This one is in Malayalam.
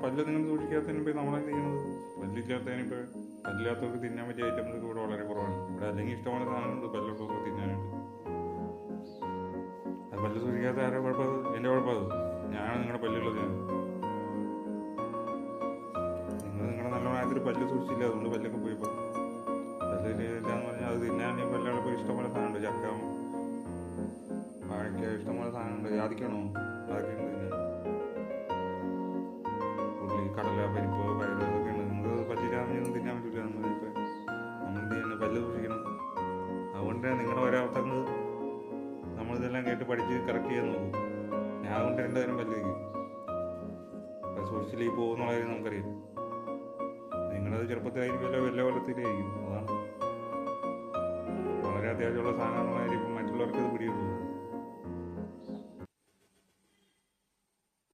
പല്ല് നിങ്ങൾ സൂക്ഷിക്കാത്തതിനിപ്പോൾ നമ്മളെന്ത് ചെയ്യുന്നത്? പല്ലില്ലാത്തതിനിപ്പോൾ പല്ലില്ലാത്തവർക്ക് തിന്നാൻ പറ്റിയ ഐറ്റംസ് ഇവിടെ വളരെ കുറവാണ്. ഇവിടെ അല്ലെങ്കിൽ ഇഷ്ടംപോലെ സാധനങ്ങളുണ്ട് പല്ലുള്ളവർക്ക് തിന്നാനായിട്ട്. അത് പല്ല് സൂക്ഷിക്കാത്ത ആരോ കുഴപ്പം? എൻ്റെ കുഴപ്പമത്. ഞാനാണ് നിങ്ങളുടെ പല്ലുള്ളത്. നിങ്ങൾ നിങ്ങളുടെ നല്ല പ്രായത്തിൽ പല്ല് സൂക്ഷിച്ചില്ല, അതുകൊണ്ട് പല്ലൊക്കെ പോയിപ്പോൾ. പല്ലില്ലാന്ന് പറഞ്ഞാൽ അത് തിന്നാൻ പല്ലുള്ളപ്പോൾ ഇഷ്ടംപോലെ സാധനമുണ്ട്. ചക്ക, വാഴയ്ക്ക, ഇഷ്ടംപോലെ സാധനമുണ്ട്. ജാതിക്കണോ? അതൊക്കെ ഉണ്ട്. ഉള്ളി, കടല, പരിപ്പ്, പയറ്, ഇതൊക്കെ ഉണ്ട്. നിങ്ങൾക്ക് പല്ലില്ലാന്ന് തിന്നാൻ പറ്റില്ല. നമ്മളിപ്പോൾ നമ്മളെന്ത് ചെയ്യണം? പല്ല് സൂക്ഷിക്കണം. അതുകൊണ്ട് നിങ്ങളുടെ ഒരവസ്ഥകൾ നമ്മളിതെല്ലാം കേട്ട് പഠിച്ച് കറക്റ്റ് ചെയ്യാൻ നോക്കും. ഞാൻ അതുകൊണ്ട് 2 തരം പല്ല് വയ്ക്കും. അത് സൂക്ഷിച്ചിലേക്ക് പോകുന്നുള്ള കാര്യം നമുക്കറിയാം. നിങ്ങളത് ചെറുപ്പത്തിലായിരിക്കുമല്ലോ, വല്ല കൊല്ലത്തിലായിരിക്കും. അതാണ് വളരെ അത്യാവശ്യമുള്ള സാധനങ്ങളായിരിക്കും. മറ്റുള്ളവർക്ക് ഇത് പിടിയുള്ളൂ.